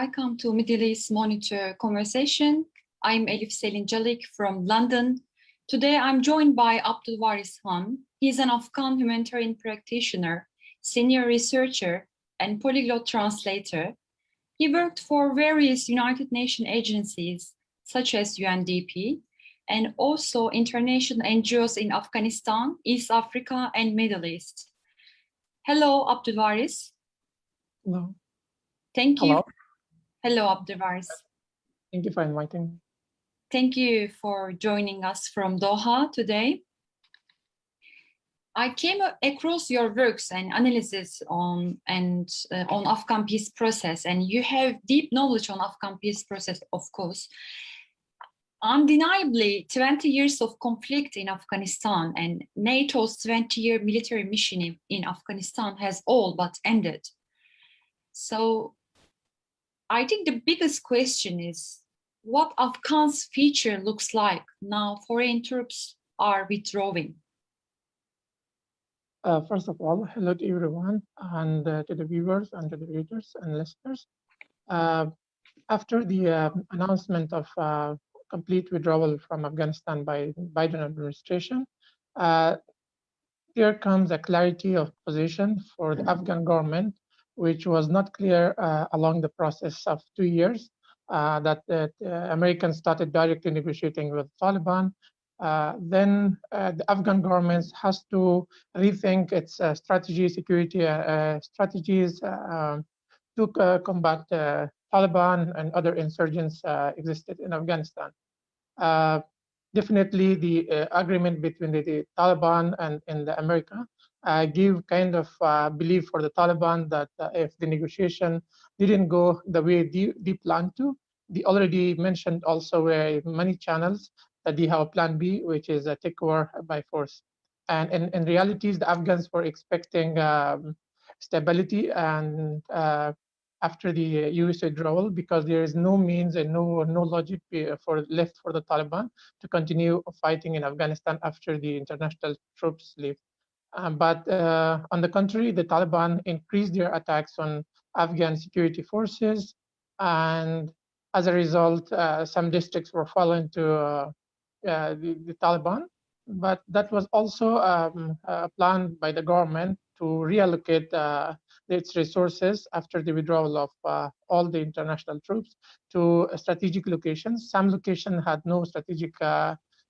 Welcome to Middle East Monitor Conversation. I'm Elif Selin Jalik from London. Today I'm joined by Abdul Waris Khan. He's an Afghan humanitarian practitioner, senior researcher, and polyglot translator. He worked for various United Nations agencies, such as UNDP, and also international NGOs in Afghanistan, East Africa, and Middle East. Hello, Abdul Waris. Hello. Thank you. Hello. Hello, Abdul Waris. Thank you for inviting me. Thank you for joining us from Doha today. I came across your works and analysis on Afghan peace process, and you have deep knowledge on Afghan peace process, of course. Undeniably, 20 years of conflict in Afghanistan and NATO's 20-year military mission in Afghanistan has all but ended. So I think the biggest question is what Afghan's future looks like now foreign troops are withdrawing. First of all, hello to everyone and to the viewers and to the readers and listeners. After the announcement of complete withdrawal from Afghanistan by Biden administration, there comes a clarity of position for the Afghan government, which was not clear along the process of 2 years, that the Americans started directly negotiating with Taliban. Then the Afghan government has to rethink its security strategies to combat Taliban and other insurgents existed in Afghanistan. Definitely, the agreement between the Taliban and the America give kind of belief for the Taliban that if the negotiation didn't go the way they planned to, they already mentioned also many channels that they have a plan B, which is a takeover by force. And in realities, the Afghans were expecting stability and after the US withdrawal, because there is no means and no logic left for the Taliban to continue fighting in Afghanistan after the international troops leave. But on the contrary, the Taliban increased their attacks on Afghan security forces, and as a result, some districts were fallen to the Taliban. But that was also planned by the government to reallocate its resources after the withdrawal of all the international troops to strategic locations. Some locations had no strategic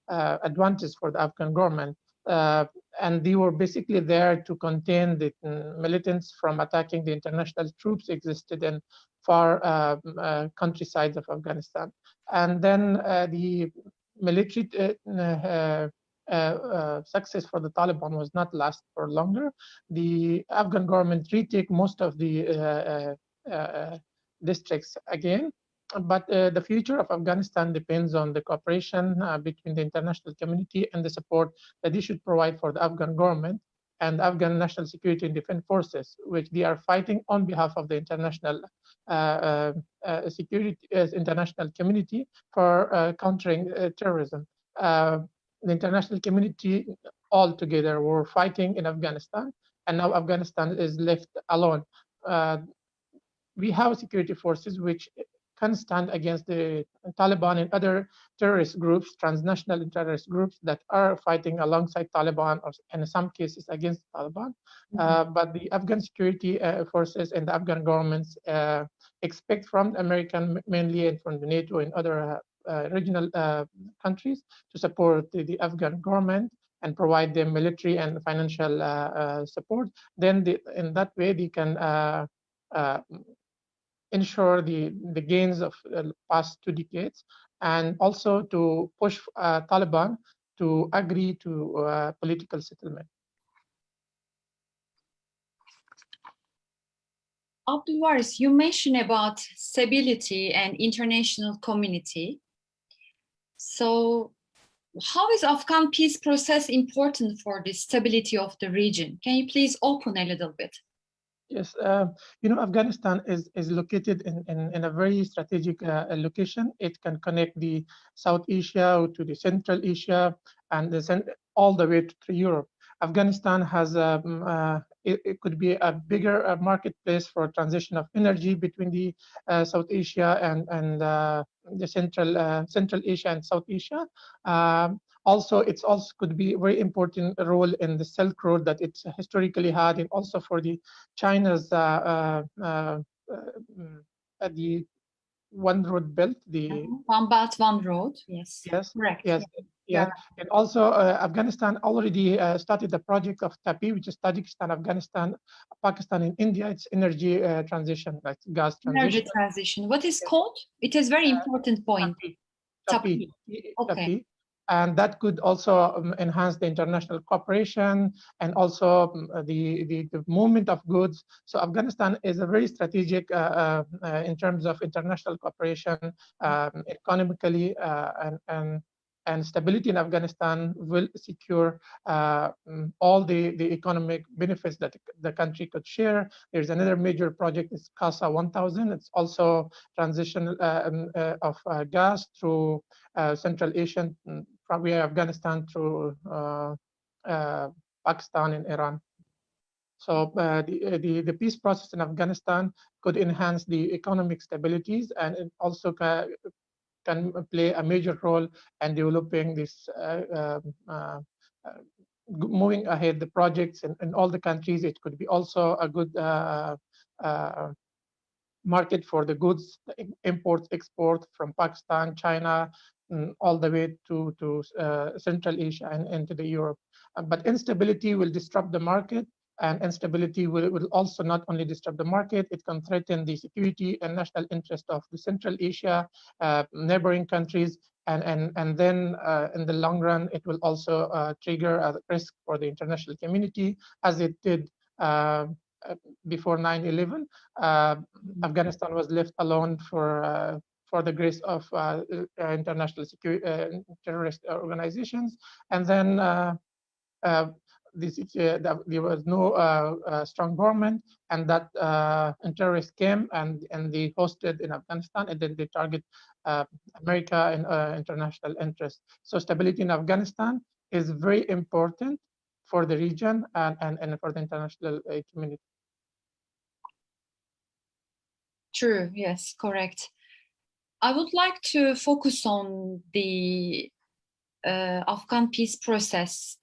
advantage for the Afghan government. And they were basically there to contain the militants from attacking the international troops existed in far countrysides of Afghanistan. And then the military success for the Taliban was not last for longer. The Afghan government retake most of the districts again. But the future of Afghanistan depends on the cooperation between the international community and the support that they should provide for the Afghan government and Afghan National Security and Defense Forces, which they are fighting on behalf of the international international community for countering terrorism. The international community all together were fighting in Afghanistan, and now Afghanistan is left alone. We have security forces which can stand against the Taliban and other terrorist groups, transnational terrorist groups that are fighting alongside Taliban or in some cases against Taliban. But the Afghan security forces and the Afghan governments expect from the American mainly and from the NATO and other regional countries to support the Afghan government and provide them military and financial support. Then in that way they can ensure the gains of the past 2 decades, and also to push Taliban to agree to political settlement. Abdul Waris, you mentioned about stability and international community. So how is Afghan peace process important for the stability of the region? Can you please open a little bit? Yes, Afghanistan is located in a very strategic location. It can connect the South Asia to the Central Asia and all the way to Europe. Afghanistan has it could be a bigger marketplace for transition of energy between the South Asia and the Central Asia and South Asia. Also, it's also could be a very important role in the Silk Road that it's historically had, and also for the China's the One Road Belt, the One Belt, One Road. Yes. yes, Correct. yes, Yeah. yes, and also Afghanistan already started the project of TAPI, which is Tajikistan, Afghanistan, Pakistan, and India. It's energy transition, like gas transition. Energy transition. What is called? It is very important point. TAPI. Okay. TAPI. And that could also enhance the international cooperation and also the movement of goods. So Afghanistan is a very strategic in terms of international cooperation, economically, and stability in Afghanistan will secure all the economic benefits that the country could share. There's another major project, it's CASA 1000. It's also transition of gas through Central Asian, from Afghanistan through Pakistan and Iran. So the peace process in Afghanistan could enhance the economic stabilities, and it also can play a major role in developing this, moving ahead the projects in all the countries. It could be also a good market for the goods, the imports, export from Pakistan, China, all the way to Central Asia and into the Europe. But instability will disrupt the market, and instability will also not only disrupt the market, it can threaten the security and national interest of the Central Asia, neighboring countries, and then in the long run, it will also trigger a risk for the international community, as it did before 9/11. Afghanistan was left alone for the grace of international security terrorist organizations, and then there was no strong government, and that terrorists came and they hosted in Afghanistan, and then they target America and international interests. So stability in Afghanistan is very important for the region and for the international community. True. Yes, correct. I would like to focus on the Afghan peace process,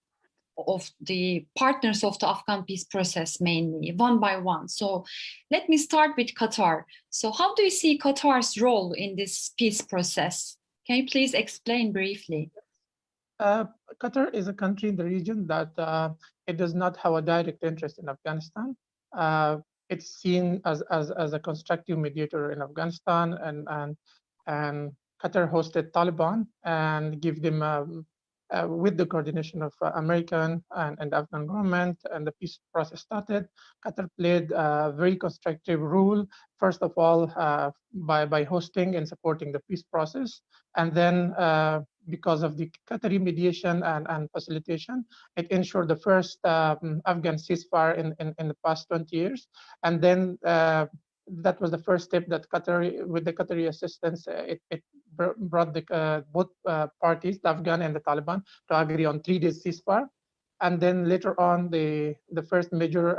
of the partners of the Afghan peace process, mainly one by one. So let me start with Qatar. So how do you see Qatar's role in this peace process? Can you please explain briefly? Qatar is a country in the region that it does not have a direct interest in Afghanistan. It's seen as a constructive mediator in Afghanistan, and Qatar hosted Taliban and give them with the coordination of American and Afghan government, and the peace process started. Qatar played a very constructive role, first of all, by hosting and supporting the peace process, and then because of the Qatari mediation and facilitation, it ensured the first Afghan ceasefire in the past 20 years. And then that was the first step that with the Qatari assistance, it brought the both parties, the Afghan and the Taliban, to agree on 3 days ceasefire. And then later on, the first major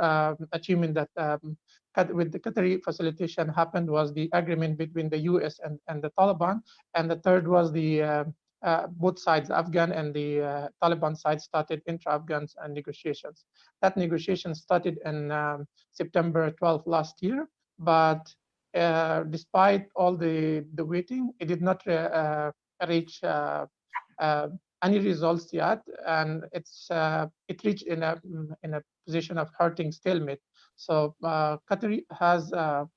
achievement that with the Qatari facilitation happened was the agreement between the US and the Taliban. And the third was the both sides, the Afghan and the Taliban side, started intra-Afghan negotiations. That negotiation started in September 12th last year, but despite all the waiting, it did not reach any results yet, and it reached in a position of hurting stalemate. So Qatar has a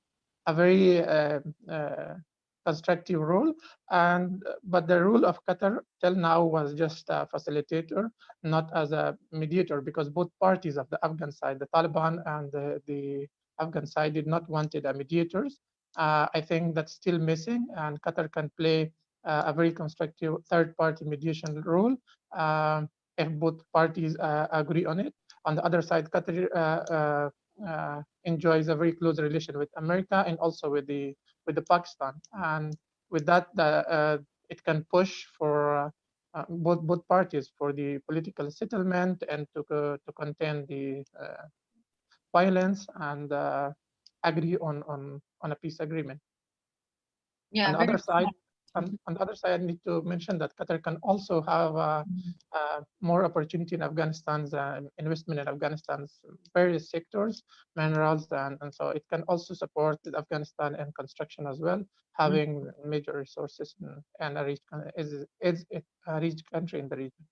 very constructive role, but the role of Qatar till now was just a facilitator, not as a mediator, because both parties of the Afghan side, the Taliban and the Afghan side, did not wanted a mediators. I think that's still missing, and Qatar can play a very constructive third-party mediation role if both parties agree on it. On the other side, Qatar enjoys a very close relation with America and also with the Pakistan, and with that, it can push for both parties for the political settlement and to contain violence and agree on a peace agreement. On Yeah, the very other side, smart. on the other side, I need to mention that Qatar can also have more opportunity in Afghanistan's investment in Afghanistan's various sectors, minerals, and so it can also support Afghanistan in construction as well, having major resources and is a rich country in the region.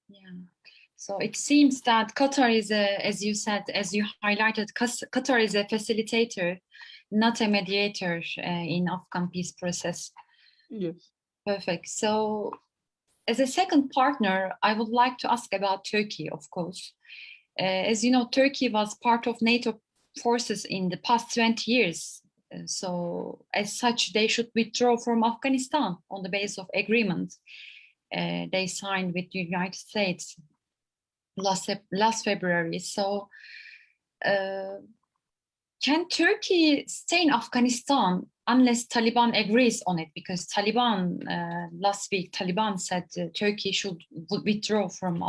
Yeah. So it seems that Qatar is as you said, as you highlighted, Qatar is a facilitator, not a mediator in Afghan peace process. Yes. Perfect. So as a second partner, I would like to ask about Turkey, of course. As you know, Turkey was part of NATO forces in the past 20 years. So as such, they should withdraw from Afghanistan on the basis of agreement they signed with the United States last February. So can Turkey stay in Afghanistan unless Taliban agrees on it? Because Taliban, last week, Taliban said Turkey should withdraw from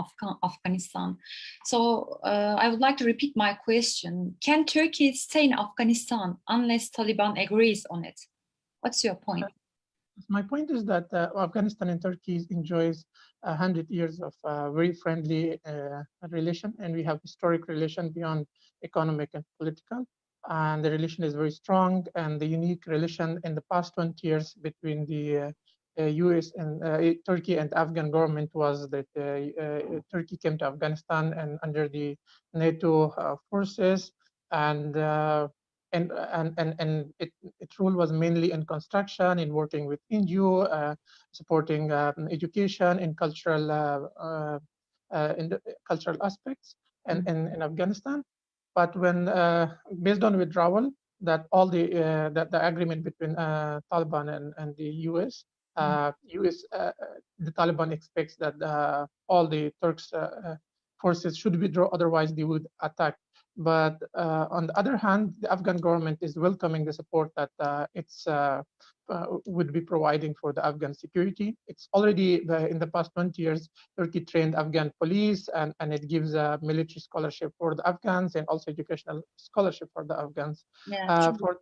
Afghanistan. So I would like to repeat my question. Can Turkey stay in Afghanistan unless Taliban agrees on it? What's your point? My point is that Afghanistan and Turkey enjoys 100 years of very friendly relation, and we have historic relation beyond economic and political. And the relation is very strong, and the unique relation in the past 20 years between the US and Turkey and Afghan government was that Turkey came to Afghanistan and under the NATO forces, and its role was mainly in construction, in working with NGO, supporting education and cultural in the cultural aspects in Afghanistan. But when based on withdrawal, that all the agreement between Taliban and the US, the Taliban expects that all the Turks forces should withdraw, otherwise they would attack. But on the other hand, the Afghan government is welcoming the support that it's would be providing for the Afghan security. It's already in the past 20 years, Turkey trained Afghan police, and it gives a military scholarship for the Afghans and also educational scholarship for the Afghans. Yeah, For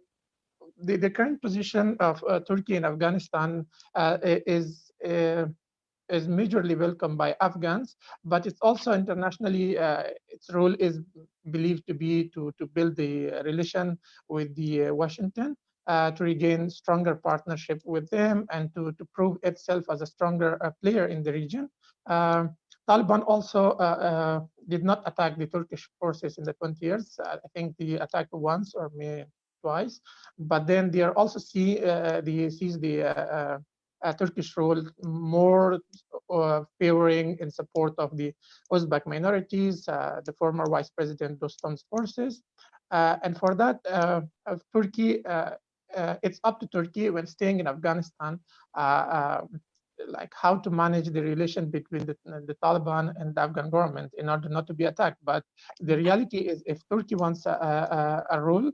the current position of Turkey in Afghanistan is majorly welcomed by Afghans, but it's also internationally, its role is believed to be to build the relation with the Washington, to regain stronger partnership with them and to prove itself as a stronger player in the region. Taliban also did not attack the Turkish forces in the 20 years. I think they attacked once or maybe twice, but then they are also sees the Turkish role more favoring in support of the Uzbek minorities, the former Vice President Dostum's forces. And for that, Turkey, it's up to Turkey when staying in Afghanistan, like how to manage the relation between the Taliban and the Afghan government in order not to be attacked. But the reality is, if Turkey wants a role,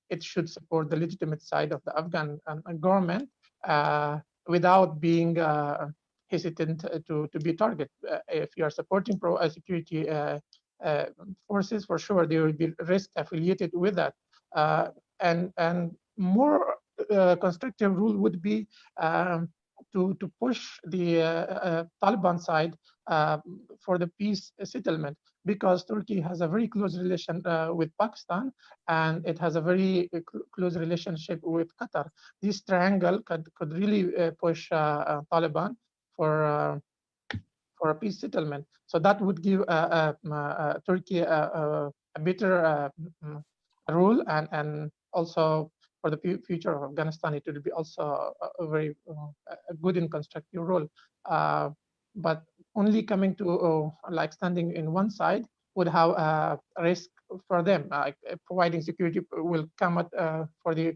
it should support the legitimate side of the Afghan government without being hesitant to be targeted. If you are supporting security forces, for sure there will be risk affiliated with that. And more constructive rule would be to push the Taliban side for the peace settlement, because Turkey has a very close relation with Pakistan, and it has a very close relationship with Qatar. This triangle could really push Taliban for a peace settlement. So that would give Turkey a better rule, and also for the future of Afghanistan, it will be also a very good and constructive role. But only coming to like standing in one side would have a risk for them. Providing security will come at, for the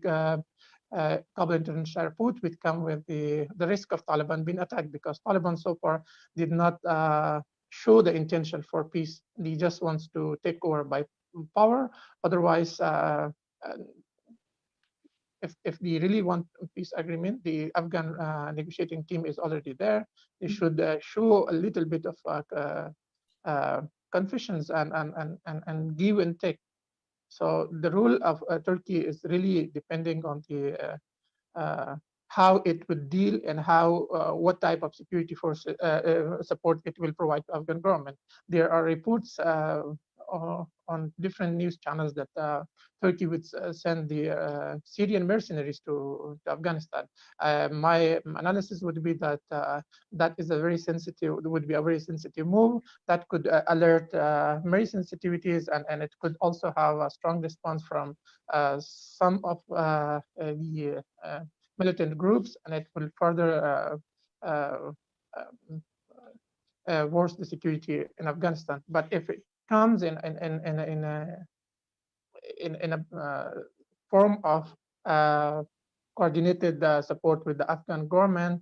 Kabul International Airport, would come with the risk of Taliban being attacked, because Taliban so far did not show the intention for peace. They just wants to take over by power. Otherwise, if they really want a peace agreement, the Afghan negotiating team is already there. They should show a little bit of confessions and give and take. So the role of Turkey is really depending on the how it would deal and how what type of security force support it will provide to Afghan government. There are reports on different news channels that Turkey would send the Syrian mercenaries to Afghanistan. My analysis would be that that is a very sensitive, would be a very sensitive move that could alert many sensitivities, and it could also have a strong response from some of the militant groups, and it will further worse the security in Afghanistan. But if it comes in a form of coordinated support with the Afghan government,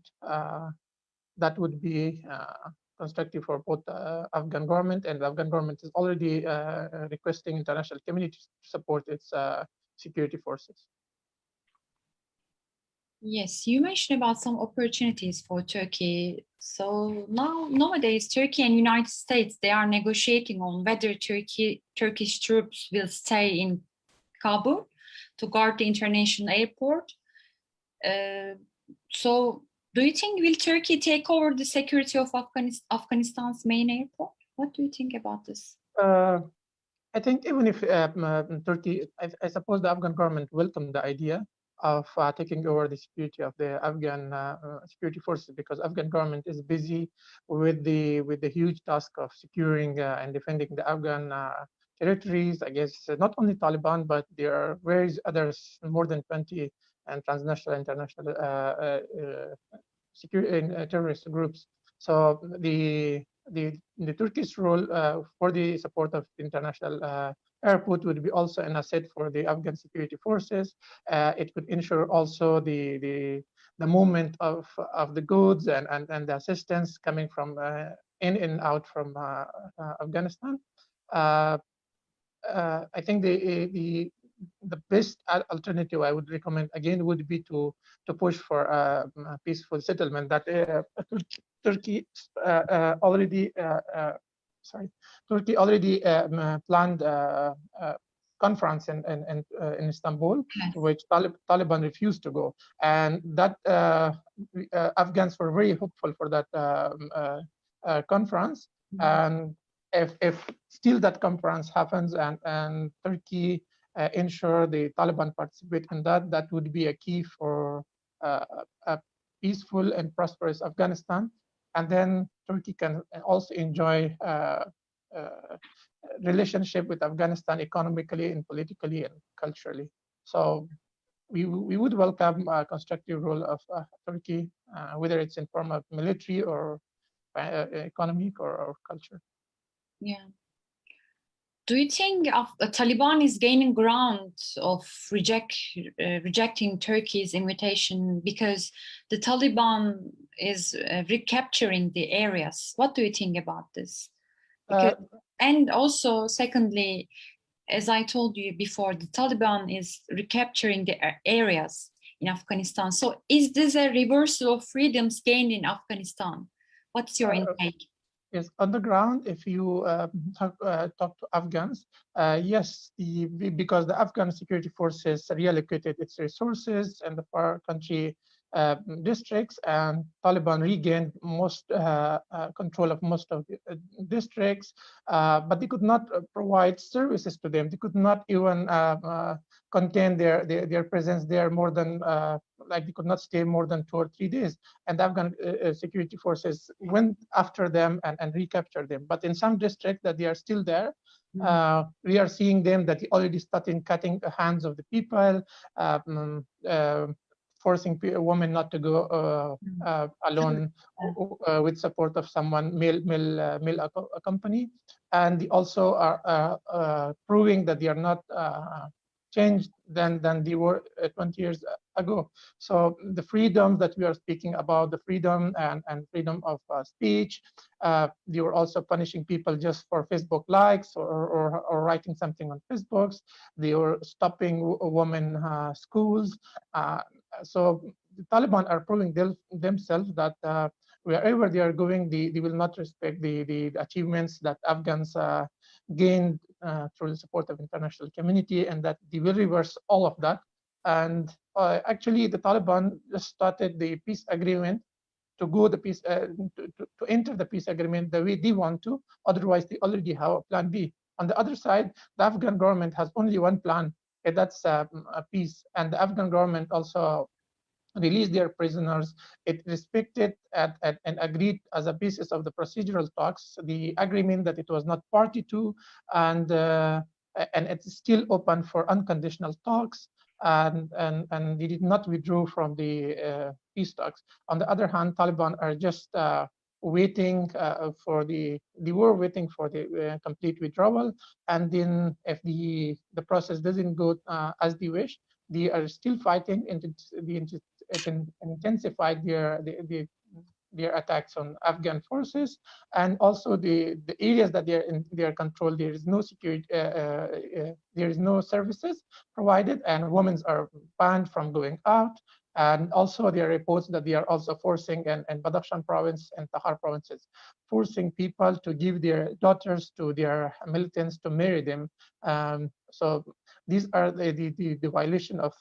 that would be constructive for both Afghan government, and the Afghan government is already requesting international community to support its security forces. Yes, you mentioned about some opportunities for Turkey. So nowadays, Turkey and United States, they are negotiating on whether Turkish troops will stay in Kabul to guard the international airport. So do you think will Turkey take over the security of Afghanistan's main airport? What do you think about this? I think even if Turkey, I suppose the Afghan government welcomed the idea of taking over the security of the Afghan security forces, because Afghan government is busy with the huge task of securing and defending the Afghan territories against not only Taliban, but there are various others, more than 20 and transnational, international security terrorist groups. So the Turkish role for the support of international airport would be also an asset for the Afghan security forces. It could ensure also the movement of the goods and the assistance coming from in and out from Afghanistan. I think the best alternative I would recommend again would be to push for a peaceful settlement. That Turkey already Turkey already planned a conference in Istanbul, to which Taliban refused to go, and that Afghans were very hopeful for that conference. And if still that conference happens and Turkey ensure the Taliban participate in that, that would be a key for a peaceful and prosperous Afghanistan. And then Turkey can also enjoy relationship with Afghanistan economically and politically and culturally. So we would welcome a constructive role of Turkey, whether it's in form of military or economic or culture. Yeah. Do you think Taliban is gaining ground of rejecting Turkey's invitation because the Taliban is recapturing the areas? What do you think about this? And also, secondly, as I told you before, the Taliban is recapturing the areas in Afghanistan. So is this a reversal of freedoms gained in Afghanistan? What's your intake? Yes, on the ground, if you talk to Afghans, yes, because the Afghan security forces reallocated its resources in the far country districts, and Taliban regained most control of most of the districts, but they could not provide services to them. They could not even contain their presence there more than like they could not stay more than 2 or 3 days. And the Afghan security forces went after them and recaptured them. But in some districts that they are still there, we are seeing them that they already started cutting the hands of the people, forcing women not to go alone with support of someone, male company. And they also are proving that they are not changed than they were 20 years ago. So the freedom that we are speaking about, the freedom and freedom of speech, they were also punishing people just for Facebook likes or writing something on Facebook. They were stopping women schools. So the Taliban are proving themselves that wherever they are going, they will not respect the achievements that Afghans gained through the support of international community, and that they will reverse all of that. And actually, the Taliban just started the peace agreement to go the peace to enter the peace agreement the way they want to. Otherwise, they already have a plan B. On the other side, the Afghan government has only one plan, and that's a peace. And the Afghan government also released their prisoners. It respected and agreed as a basis of the procedural talks the agreement that it was not party to, and it's still open for unconditional talks. And they did not withdraw from the peace talks. On the other hand, Taliban are just waiting they were waiting for the complete withdrawal, and then if the process doesn't go as they wish, they are still fighting, and it intensified their attacks on Afghan forces, and also the areas that they are in their control. There is no security, there is no services provided, and women are banned from going out. And also there are reports that they are also forcing, and Badakhshan province and Tahar provinces, forcing people to give their daughters to their militants to marry them. So these are the violation of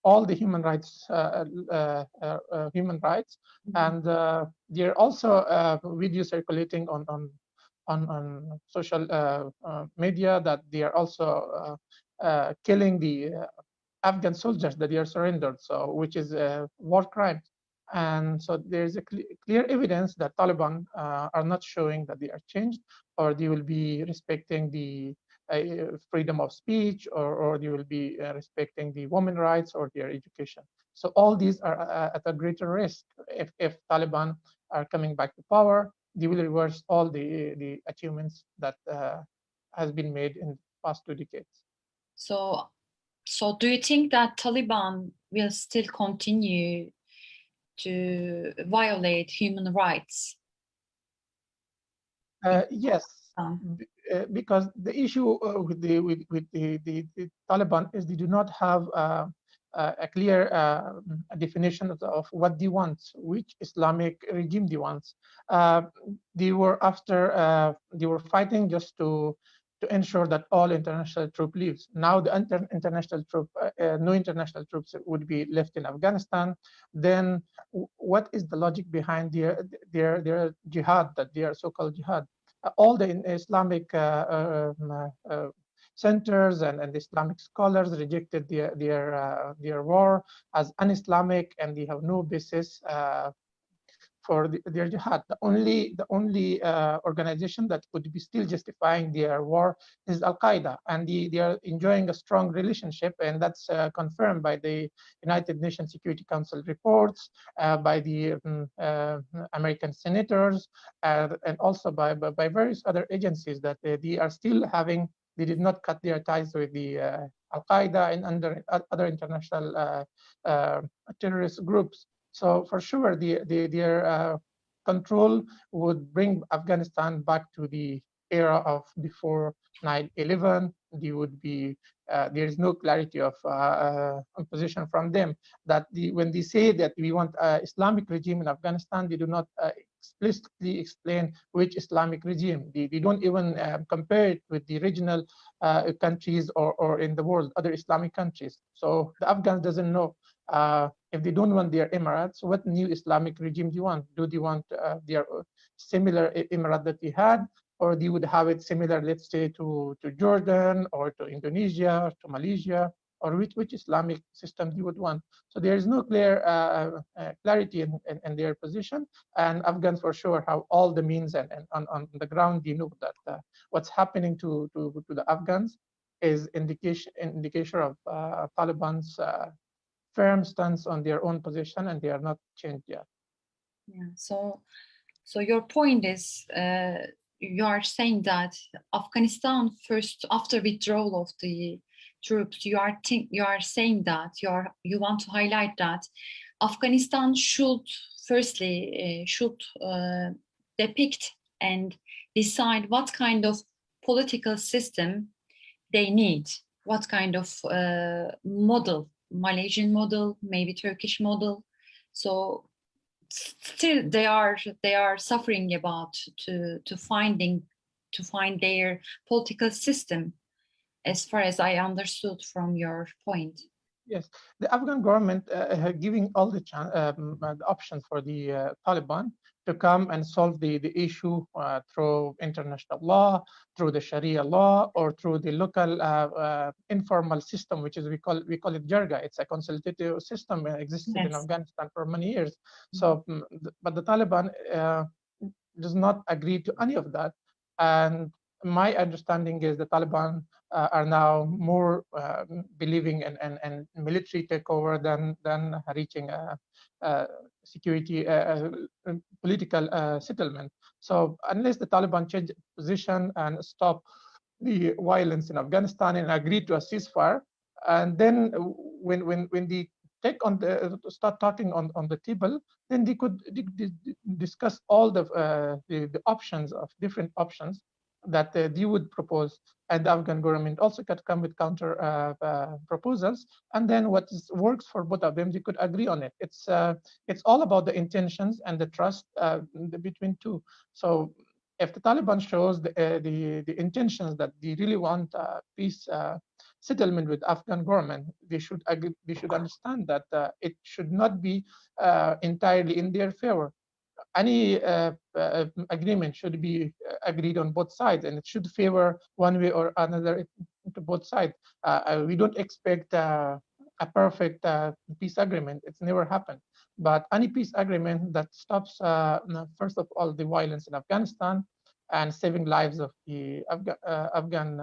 all the human rights, and there are also videos circulating on social media that they are also killing the Afghan soldiers that they are surrendered, so which is war crimes. And so there's a clear evidence that Taliban are not showing that they are changed, or they will be respecting the freedom of speech, or they will be respecting the women's rights or their education. So all these are at a greater risk. If Taliban are coming back to power, they will reverse all the achievements that has been made in the past 2 decades. So do you think that Taliban will still continue to violate human rights? Yes, because the issue with the Taliban is they do not have a clear definition of what they want, which Islamic regime they want. They were they were fighting just to ensure that all international troop leaves. Now the international troop, no international troops would be left in Afghanistan. Then what is the logic behind their jihad, that their so-called jihad? All the Islamic centers and Islamic scholars rejected their war as un-Islamic, and they have no basis for their jihad. The only organization that could be still justifying their war is Al-Qaeda, and they are enjoying a strong relationship, and that's confirmed by the United Nations Security Council reports, by the American senators, and also by various other agencies that they are still having. They did not cut their ties with the Al-Qaeda and other international terrorist groups. So for sure, their control would bring Afghanistan back to the era of before 9/11. They would be there is no clarity of position from them. That when they say that we want Islamic regime in Afghanistan, they do not explicitly explain which Islamic regime. They don't even compare it with the regional countries or in the world, other Islamic countries. So the Afghans doesn't know. If they don't want their emirates, what new Islamic regime do you want? Do they want their similar emirate that they had, or they would have it similar, let's say, to Jordan or to Indonesia or to Malaysia, or which Islamic system you would want? So there is no clear clarity in their position, and Afghans for sure have all the means, and on the ground they know that what's happening to the Afghans is indication of Taliban's firm stance on their own position, and they are not changed yet. Yeah. So your point is you are saying that Afghanistan first, after withdrawal of the troops, you are saying that you want to highlight that Afghanistan should firstly depict and decide what kind of political system they need, what kind of model, Malaysian model, maybe Turkish model. So still they are suffering about to finding to find their political system, as far as I understood from your point. Yes, the Afghan government giving all the options for the Taliban to come and solve the issue through international law, through the Sharia law, or through the local informal system, which is we call it Jarga. It's a consultative system existed in Afghanistan for many years. So, but the Taliban does not agree to any of that, and my understanding is the Taliban are now more believing in military takeover than reaching a security political settlement. So unless the Taliban change position and stop the violence in Afghanistan and agree to a ceasefire, and then when they take on the start talking on the table, then they could discuss all the options of different options that they would propose, and the Afghan government also could come with counter proposals, and then what works for both of them, they could agree on it. It's all about the intentions and the trust between two. So if the Taliban shows the intentions that they really want peace settlement with Afghan government, they should understand that it should not be entirely in their favor. Any agreement should be agreed on both sides, and it should favor one way or another to both sides. We don't expect a perfect peace agreement. It's never happened. But any peace agreement that stops, first of all, the violence in Afghanistan and saving lives of the Afghan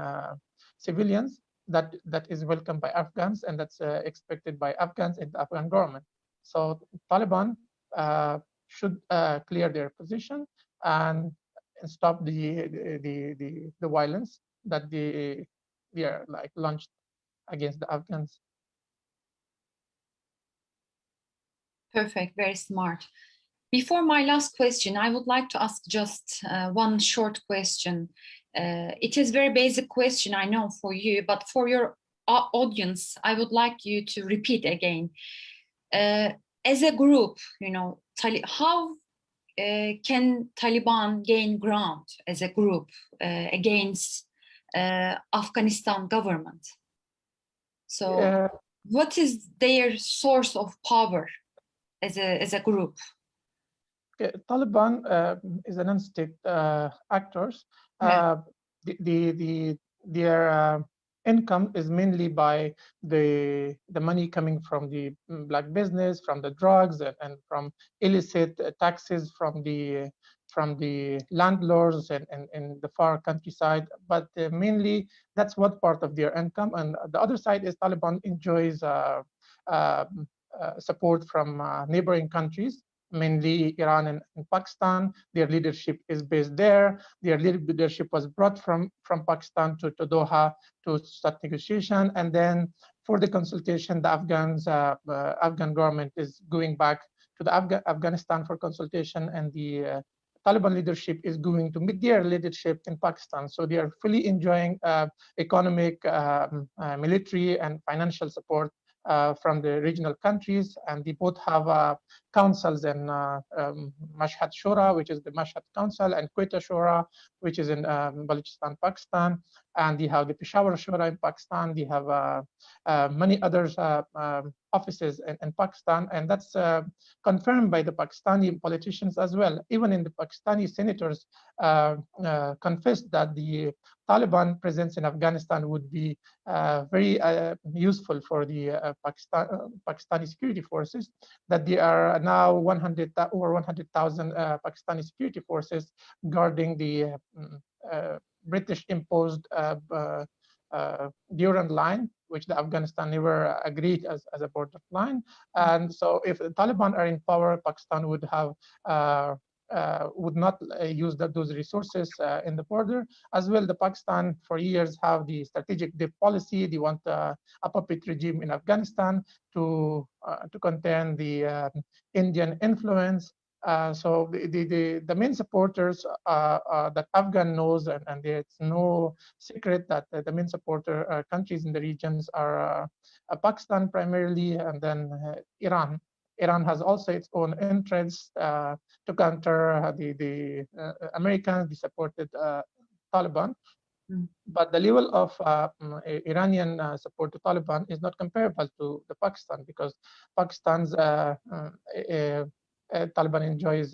civilians, that is welcomed by Afghans, and that's expected by Afghans and the Afghan government. So Taliban should clear their position and stop the violence that they are like launched against the Afghans. Perfect, very smart. Before my last question, I would like to ask just one short question. It is a very basic question, I know, for you, but for your audience, I would like you to repeat again. As a group, you know, how can Taliban gain ground as a group against Afghanistan government? So what is their source of power as a group? Taliban is a non-state actors. Their income is mainly by the money coming from the black business, from the drugs, and from illicit taxes from the landlords and in the far countryside. But mainly that's one part of their income, and the other side is Taliban enjoys support from neighboring countries, mainly Iran and Pakistan. Their leadership is based there. Their leadership was brought from Pakistan to Doha to start negotiation. And then for the consultation, the Afghan government is going back to the Afghanistan for consultation, and the Taliban leadership is going to meet their leadership in Pakistan. So they are fully enjoying economic, military, and financial support from the regional countries, and they both have councils in Mashhad Shura, which is the Mashhad Council, and Quetta Shura, which is in Balochistan, Pakistan, and they have the Peshawar Shura in Pakistan. They have many other offices in Pakistan, and that's confirmed by the Pakistani politicians as well. Even in the Pakistani senators confessed that the Taliban presence in Afghanistan would be very useful for the Pakistani security forces, that there are now over 100,000 Pakistani security forces guarding the British-imposed Durand line, which the Afghanistan never agreed as a border line. And so if the Taliban are in power, Pakistan would have would not use those resources in the border. As well, the Pakistan for years have the strategic dip policy. They want a puppet regime in Afghanistan to contain the Indian influence. So the main supporters that Afghan knows, and it's no secret that the main supporter countries in the regions are Pakistan primarily, and then Iran. Iran has also its own interests to counter the Americans. They supported Taliban. But the level of Iranian support to Taliban is not comparable to the Pakistan, because Pakistan's Taliban enjoys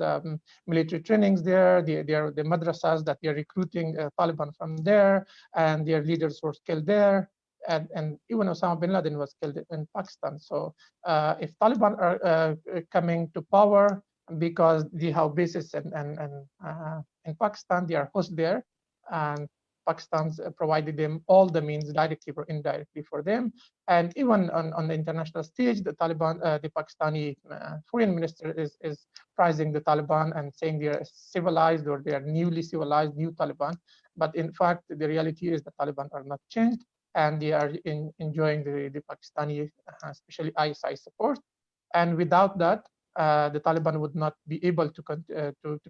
military trainings there. The madrasas that they're recruiting Taliban from there, and their leaders were killed there. And even Osama bin Laden was killed in Pakistan. So if Taliban are coming to power because they have bases in Pakistan, they are host there, and Pakistan's provided them all the means directly or indirectly for them. And even on the international stage, the Taliban, the Pakistani foreign minister is praising the Taliban and saying they are civilized, or they are newly civilized, new Taliban. But in fact, the reality is the Taliban are not changed, and they are enjoying the Pakistani, especially ISI support. And without that, the Taliban would not be able to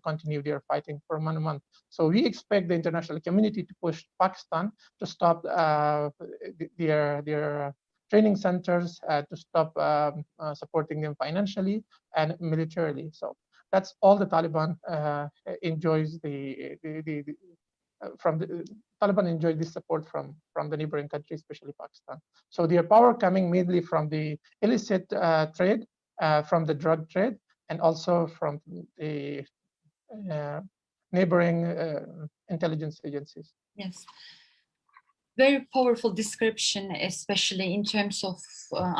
continue their fighting for 1 month. So we expect the international community to push Pakistan to stop their training centers, to stop supporting them financially and militarily. So that's all the Taliban enjoys from the Taliban enjoy this support from the neighboring countries, especially Pakistan. So their power coming mainly from the illicit trade, from the drug trade, and also from the neighboring intelligence agencies. Yes. Very powerful description, especially in terms of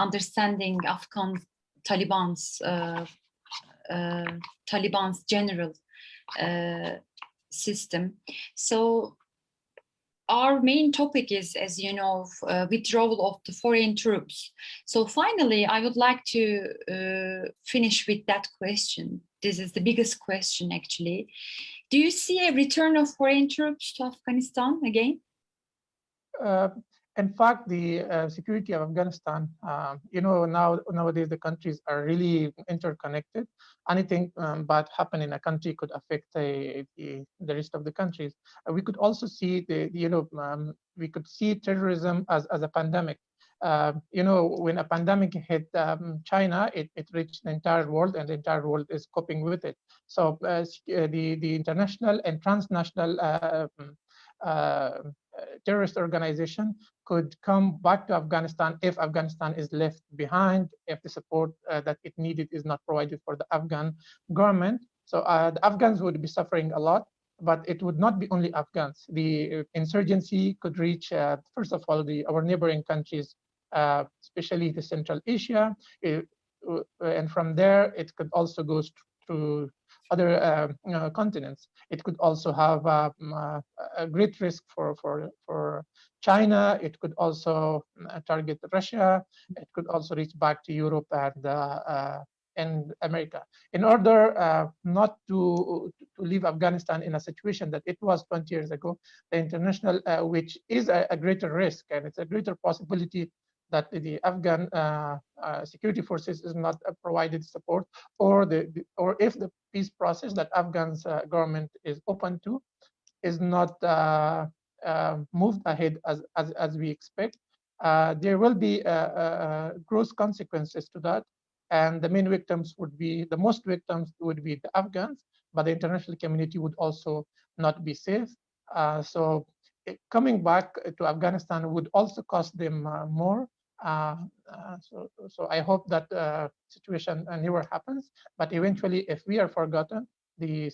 understanding Afghan Taliban's general system. So our main topic is, as you know, withdrawal of the foreign troops. So finally, I would like to finish with that question. This is the biggest question, actually. Do you see a return of foreign troops to Afghanistan again? In fact, the security of Afghanistan, nowadays the countries are really interconnected. Anything bad happen in a country could affect the rest of the countries. We could also see we could see terrorism as a pandemic. When a pandemic hit China, it reached the entire world, and the entire world is coping with it. So the international and transnational terrorist organization could come back to Afghanistan if Afghanistan is left behind, if the support that it needed is not provided for the Afghan government. So the Afghans would be suffering a lot, but it would not be only Afghans. The insurgency could reach, first of all, our neighboring countries, especially the Central Asia, and from there it could also go to other continents. It could also have a great risk for China. It could also target Russia. It could also reach back to Europe and America. In order not to leave Afghanistan in a situation that it was 20 years ago, the international, which is a greater risk, and it's a greater possibility that the Afghan security forces is not provided support, or if the peace process that Afghan's government is open to is not moved ahead as we expect, there will be gross consequences to that, and the most victims would be the Afghans, but the international community would also not be safe. So coming back to Afghanistan would also cost them more. So I hope that situation never happens. But eventually, if we are forgotten, the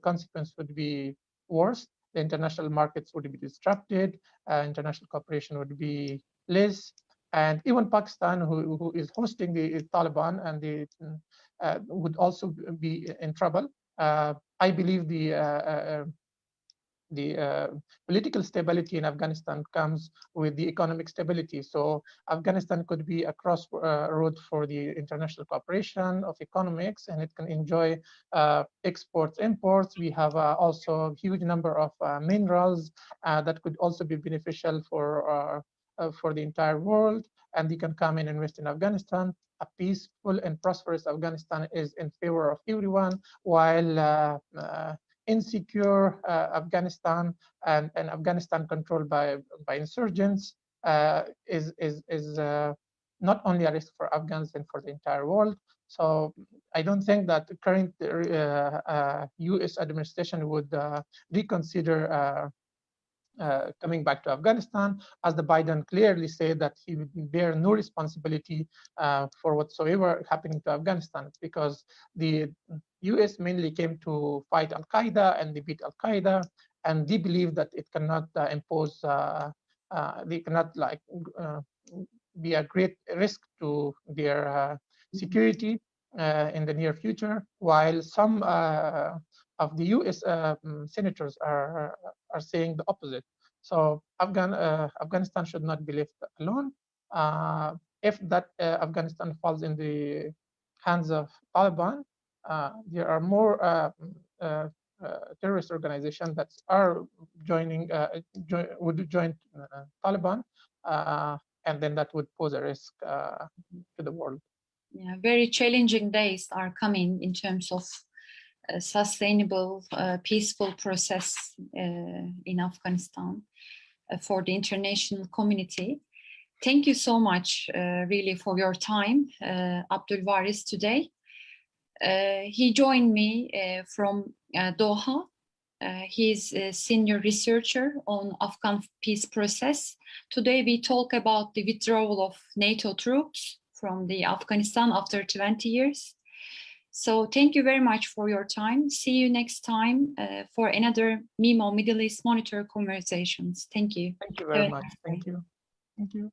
consequence would be worse. The international markets would be disrupted. International cooperation would be less. And even Pakistan, who is hosting the Taliban, and would also be in trouble. I believe the political stability in Afghanistan comes with the economic stability. So Afghanistan could be a crossroad for the international cooperation of economics, and it can enjoy exports, imports. We have also a huge number of minerals that could also be beneficial for the entire world, and they can come and invest in Afghanistan. A peaceful and prosperous Afghanistan is in favor of everyone, while insecure Afghanistan and Afghanistan controlled by insurgents is not only a risk for Afghans and for the entire world. So I don't think that the current U.S. administration would reconsider coming back to Afghanistan, as the Biden clearly said that he would bear no responsibility for whatsoever happening to Afghanistan, because the US mainly came to fight Al-Qaeda, and they beat Al-Qaeda, and they believe that it cannot impose, they cannot be a great risk to their security in the near future, while some of the US senators are saying the opposite. So Afghanistan should not be left alone. If that Afghanistan falls in the hands of Taliban, there are more terrorist organizations that are would join Taliban, and then that would pose a risk to the world. Yeah, very challenging days are coming in terms of sustainable, peaceful process in Afghanistan for the international community. Thank you so much, really, for your time, Abdul Waris, today. He joined me from Doha. He's a senior researcher on Afghan peace process. Today we talk about the withdrawal of NATO troops from the Afghanistan after 20 years. So thank you very much for your time. See you next time for another MEMO Middle East Monitor conversations. Thank you. Thank you very much. Thank you. Thank you.